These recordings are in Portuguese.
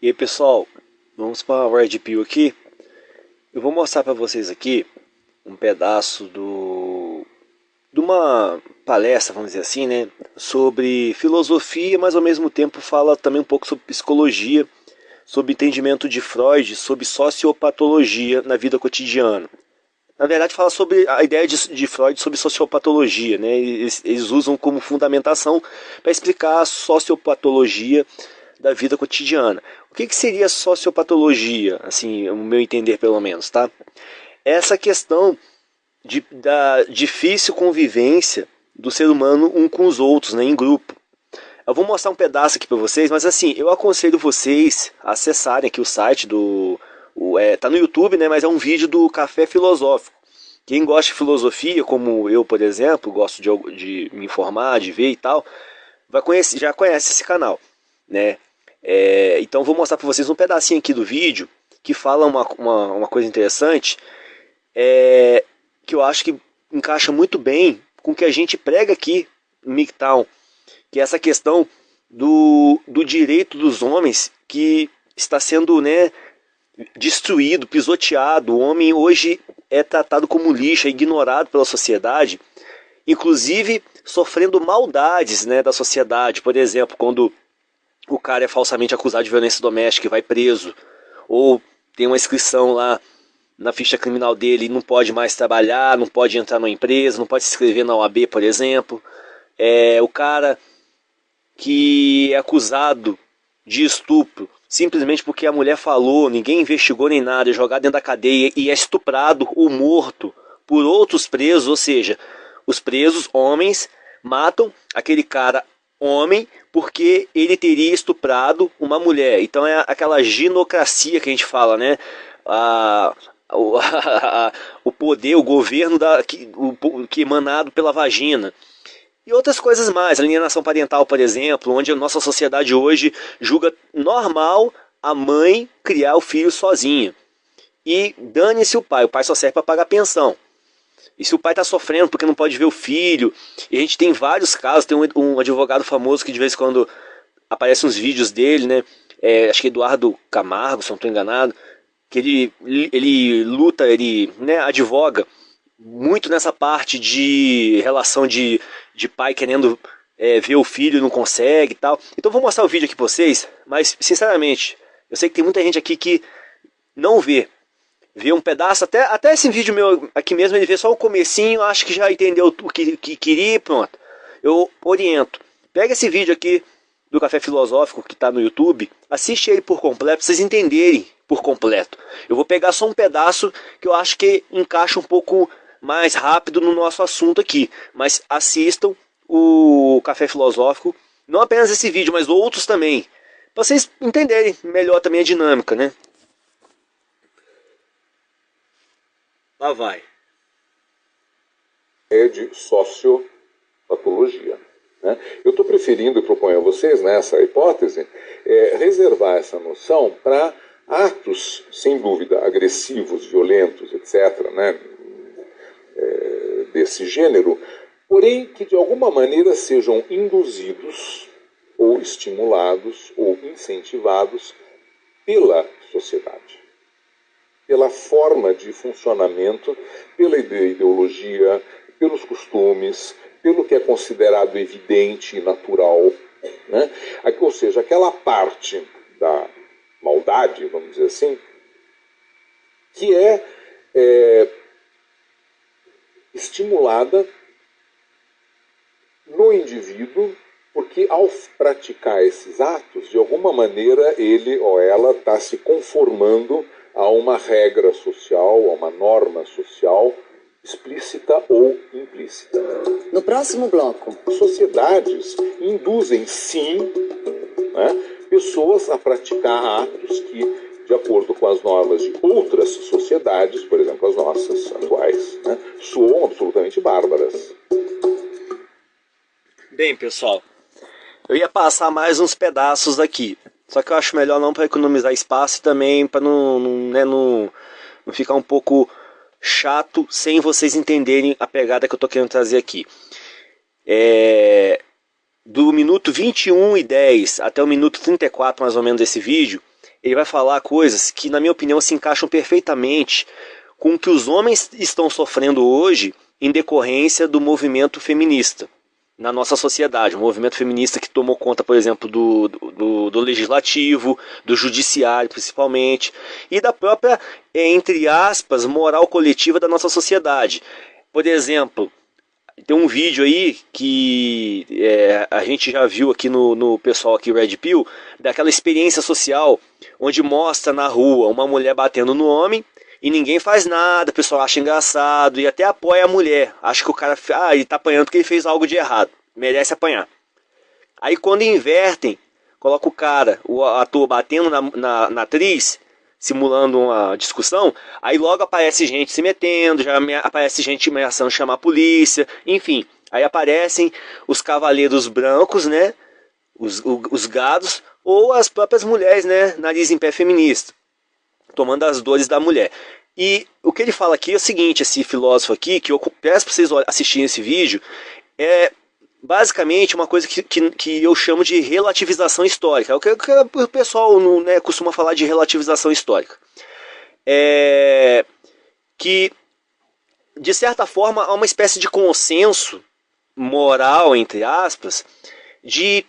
E aí pessoal, vamos para a Red Pill aqui. Eu vou mostrar para vocês aqui um pedaço de uma palestra, vamos dizer assim, né, sobre filosofia, mas ao mesmo tempo fala também um pouco sobre psicologia, sobre entendimento de Freud, sobre sociopatologia na vida cotidiana. Na verdade fala sobre a ideia de Freud sobre sociopatologia, né? Eles usam como fundamentação para explicar a sociopatologia da vida cotidiana. O que seria sociopatologia, assim, o meu entender pelo menos, tá? Essa questão da difícil convivência do ser humano um com os outros, né, em grupo. Eu vou mostrar um pedaço aqui para vocês, mas assim, eu aconselho vocês a acessarem aqui o site tá no YouTube, né, mas é um vídeo do Café Filosófico. Quem gosta de filosofia, como eu, por exemplo, gosto de me informar, de ver e tal, já conhece esse canal, né? Então vou mostrar para vocês um pedacinho aqui do vídeo que fala uma coisa interessante, que eu acho que encaixa muito bem com o que a gente prega aqui no MGTOW, que é essa questão do direito dos homens que está sendo, né, destruído, pisoteado. O homem hoje é tratado como lixo, é ignorado pela sociedade, inclusive sofrendo maldades, né, da sociedade. Por exemplo, quando o cara é falsamente acusado de violência doméstica e vai preso, ou tem uma inscrição lá na ficha criminal dele e não pode mais trabalhar, não pode entrar numa empresa, não pode se inscrever na OAB, por exemplo. O cara que é acusado de estupro simplesmente porque a mulher falou, ninguém investigou nem nada, é jogado dentro da cadeia e é estuprado ou morto por outros presos, ou seja, os presos, homens, matam aquele cara, homem, porque ele teria estuprado uma mulher. Então é aquela ginocracia que a gente fala, né? O poder, o governo que é emanado pela vagina. E outras coisas mais, alienação parental, por exemplo, onde a nossa sociedade hoje julga normal a mãe criar o filho sozinha. E dane-se o pai só serve para pagar pensão. E se o pai está sofrendo porque não pode ver o filho, e a gente tem vários casos, tem um advogado famoso que de vez em quando aparecem uns vídeos dele, né? Acho que Eduardo Camargo, se não estou enganado, que ele luta, ele, né, advoga muito nessa parte de relação de pai querendo ver o filho e não consegue e tal. Então vou mostrar o vídeo aqui para vocês, mas sinceramente, eu sei que tem muita gente aqui que não vê um pedaço, até esse vídeo meu aqui mesmo, ele vê só o comecinho, acho que já entendeu o que queria e pronto. Eu oriento, pega esse vídeo aqui do Café Filosófico que está no YouTube, assiste ele por completo, para vocês entenderem por completo. Eu vou pegar só um pedaço que eu acho que encaixa um pouco mais rápido no nosso assunto aqui, mas assistam o Café Filosófico, não apenas esse vídeo, mas outros também, para vocês entenderem melhor também a dinâmica, né? Lá vai. É de sociopatologia, né? Eu estou preferindo e proponho a vocês, nessa hipótese, reservar essa noção para atos, sem dúvida, agressivos, violentos, etc., né? Desse gênero, porém que de alguma maneira sejam induzidos, ou estimulados, ou incentivados pela sociedade, pela forma de funcionamento, pela ideologia, pelos costumes, pelo que é considerado evidente e natural, né? Ou seja, aquela parte da maldade, vamos dizer assim, que é estimulada no indivíduo, porque ao praticar esses atos, de alguma maneira ele ou ela está se conformando a uma regra social, a uma norma social, explícita ou implícita. No próximo bloco. Sociedades induzem, sim, né, pessoas a praticar atos que, de acordo com as normas de outras sociedades, por exemplo, as nossas atuais, né, soam absolutamente bárbaras. Bem, pessoal, eu ia passar mais uns pedaços aqui, só que eu acho melhor não, para economizar espaço e também para não ficar um pouco chato sem vocês entenderem a pegada que eu estou querendo trazer aqui. Do minuto 21:10 até o minuto 34 mais ou menos desse vídeo, ele vai falar coisas que, na minha opinião, se encaixam perfeitamente com o que os homens estão sofrendo hoje em decorrência do movimento feminista na nossa sociedade. Um movimento feminista que tomou conta, por exemplo, do legislativo, do judiciário principalmente, e da própria, entre aspas, moral coletiva da nossa sociedade. Por exemplo, tem um vídeo aí que a gente já viu aqui no pessoal aqui, Red Pill, daquela experiência social, onde mostra na rua uma mulher batendo no homem, e ninguém faz nada, o pessoal acha engraçado e até apoia a mulher. Acha que o cara, ele tá apanhando porque ele fez algo de errado, merece apanhar. Aí quando invertem, coloca o cara, o ator batendo na atriz, simulando uma discussão, aí logo aparece gente se metendo, já aparece gente ameaçando chamar a polícia, enfim. Aí aparecem os cavaleiros brancos, né, os gados, ou as próprias mulheres, né, nariz em pé feminista, tomando as dores da mulher. E o que ele fala aqui é o seguinte, esse filósofo aqui, que eu peço para vocês assistirem esse vídeo, é basicamente uma coisa que eu chamo de relativização histórica. É o que o pessoal, né, costuma falar de relativização histórica. Que, de certa forma, há uma espécie de consenso moral, entre aspas, de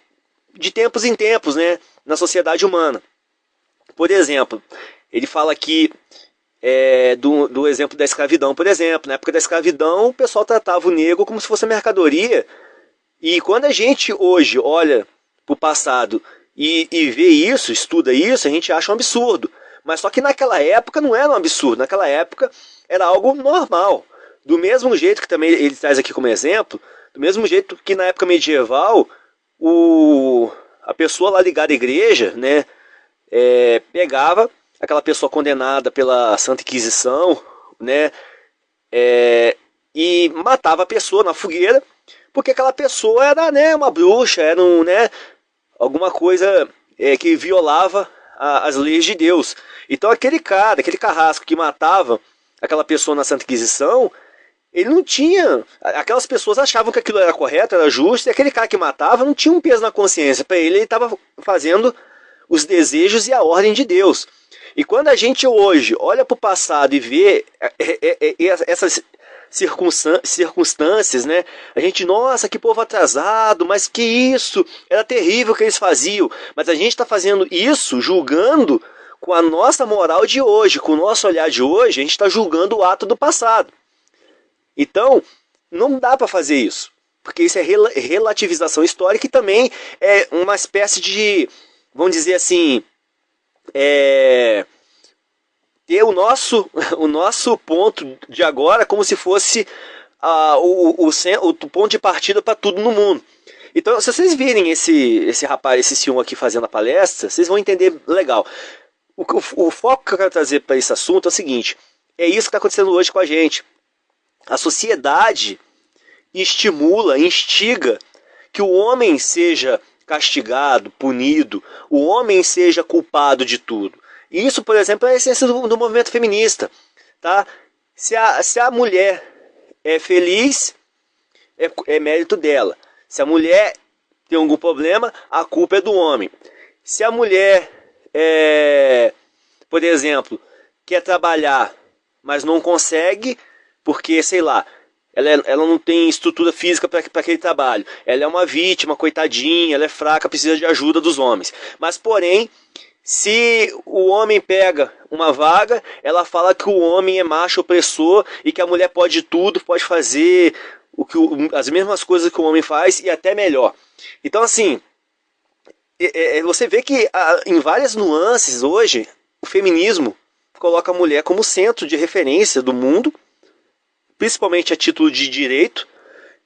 tempos em tempos, né, na sociedade humana. Por exemplo, ele fala aqui do exemplo da escravidão, por exemplo. Na época da escravidão, o pessoal tratava o negro como se fosse mercadoria. E quando a gente hoje olha para o passado e vê isso, estuda isso, a gente acha um absurdo. Mas só que naquela época não era um absurdo, naquela época era algo normal. Do mesmo jeito que também ele traz aqui como exemplo, do mesmo jeito que na época medieval, a pessoa lá ligada à igreja, né, pegava aquela pessoa condenada pela Santa Inquisição, né, e matava a pessoa na fogueira, porque aquela pessoa era, né, uma bruxa, era né, alguma coisa que violava as leis de Deus. Então aquele carrasco que matava aquela pessoa na Santa Inquisição, ele não tinha... Aquelas pessoas achavam que aquilo era correto, era justo, e aquele cara que matava não tinha um peso na consciência. Para ele estava fazendo os desejos e a ordem de Deus. E quando a gente hoje olha para o passado e vê essas circunstâncias, né? A gente, nossa, que povo atrasado, mas que isso, era terrível o que eles faziam. Mas a gente está fazendo isso julgando com a nossa moral de hoje, com o nosso olhar de hoje, a gente está julgando o ato do passado. Então, não dá para fazer isso, porque isso é relativização histórica e também é uma espécie de, vamos dizer assim, ter o nosso ponto de agora como se fosse o ponto de partida para tudo no mundo. Então, se vocês virem esse rapaz, esse senhor aqui fazendo a palestra, vocês vão entender legal. O foco que eu quero trazer para esse assunto é o seguinte: é isso que está acontecendo hoje com a gente. A sociedade estimula, instiga que o homem seja castigado, punido, o homem seja culpado de tudo. Isso, por exemplo, é a essência do movimento feminista. Tá? Se a mulher é feliz, é mérito dela. Se a mulher tem algum problema, a culpa é do homem. Se a mulher, por exemplo, quer trabalhar, mas não consegue, porque, sei lá, ela não tem estrutura física para aquele trabalho. Ela é uma vítima, coitadinha, ela é fraca, precisa de ajuda dos homens. Mas, porém, se o homem pega uma vaga, ela fala que o homem é macho opressor e que a mulher pode tudo, pode fazer as mesmas coisas que o homem faz e até melhor. Então, assim, você vê que em várias nuances hoje, o feminismo coloca a mulher como centro de referência do mundo, principalmente a título de direito,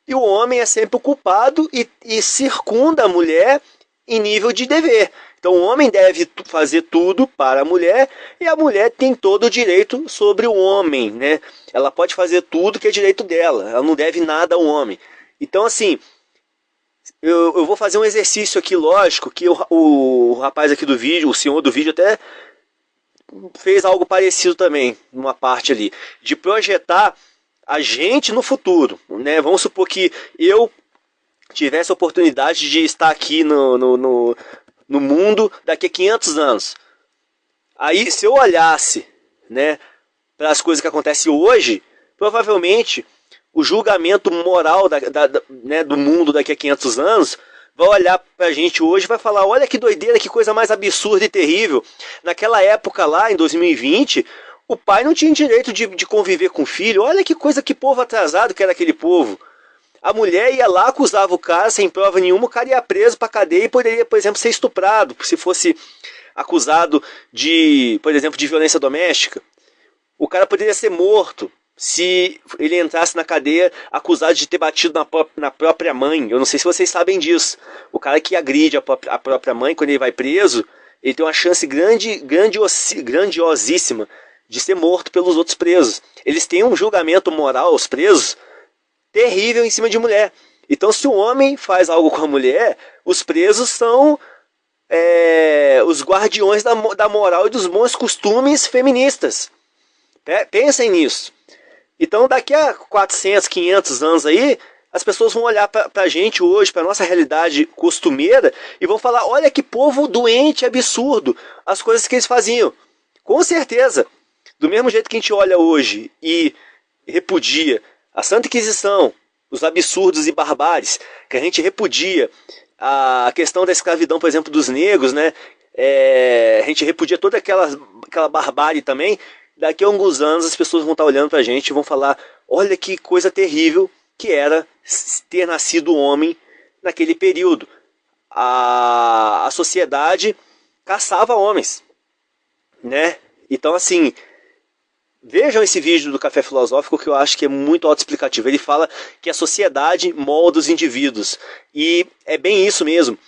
e o homem é sempre o culpado e circunda a mulher em nível de dever. Então o homem deve fazer tudo para a mulher e a mulher tem todo o direito sobre o homem, né? Ela pode fazer tudo que é direito dela, ela não deve nada ao homem. Então, assim, eu vou fazer um exercício aqui, lógico, que o rapaz aqui do vídeo, o senhor do vídeo até fez algo parecido também, numa parte ali, de projetar a gente no futuro, né? Vamos supor que eu tivesse a oportunidade de estar aqui no mundo daqui a 500 anos. Aí, se eu olhasse, né, para as coisas que acontecem hoje, provavelmente o julgamento moral né, do mundo daqui a 500 anos vai olhar pra gente hoje e vai falar, olha que doideira, que coisa mais absurda e terrível. Naquela época lá, em 2020, o pai não tinha direito de conviver com o filho. Olha que coisa, que povo atrasado que era aquele povo. A mulher ia lá, acusava o cara sem prova nenhuma, o cara ia preso pra cadeia e poderia, por exemplo, ser estuprado, se fosse acusado de, por exemplo, de violência doméstica. O cara poderia ser morto se ele entrasse na cadeia acusado de ter batido na própria mãe. Eu não sei se vocês sabem disso. O cara que agride a própria mãe, quando ele vai preso, ele tem uma chance grandiosíssima de ser morto pelos outros presos. Eles têm um julgamento moral, os presos, terrível em cima de mulher. Então, se o homem faz algo com a mulher, os presos são os guardiões da moral e dos bons costumes feministas. Pensem nisso. Então, daqui a 400, 500 anos aí, as pessoas vão olhar para a gente hoje, para a nossa realidade costumeira, e vão falar, olha que povo doente, absurdo, as coisas que eles faziam. Com certeza, do mesmo jeito que a gente olha hoje e repudia a Santa Inquisição, os absurdos e barbáries, que a gente repudia a questão da escravidão, por exemplo, dos negros, né? A gente repudia toda aquela barbárie também. Daqui a alguns anos as pessoas vão estar olhando pra gente e vão falar, olha que coisa terrível que era ter nascido homem naquele período. A sociedade caçava homens, né? Então, assim, vejam esse vídeo do Café Filosófico, que eu acho que é muito autoexplicativo. Ele fala que a sociedade molda os indivíduos. E é bem isso mesmo.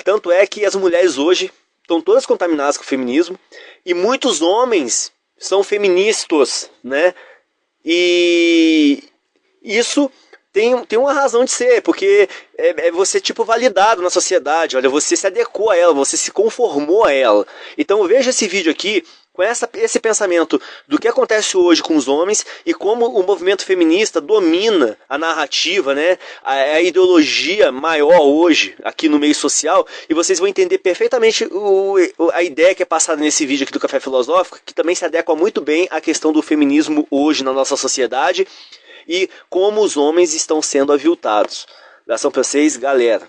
Tanto é que as mulheres hoje estão todas contaminadas com o feminismo, e muitos homens são feministas, né? E isso tem uma razão de ser, porque é você tipo validado na sociedade. Olha, você se adequou a ela, você se conformou a ela. Então veja esse vídeo aqui com esse pensamento do que acontece hoje com os homens e como o movimento feminista domina a narrativa, né? A ideologia maior hoje aqui no meio social, e vocês vão entender perfeitamente a ideia que é passada nesse vídeo aqui do Café Filosófico, que também se adequa muito bem à questão do feminismo hoje na nossa sociedade e como os homens estão sendo aviltados. Abração pra vocês, galera.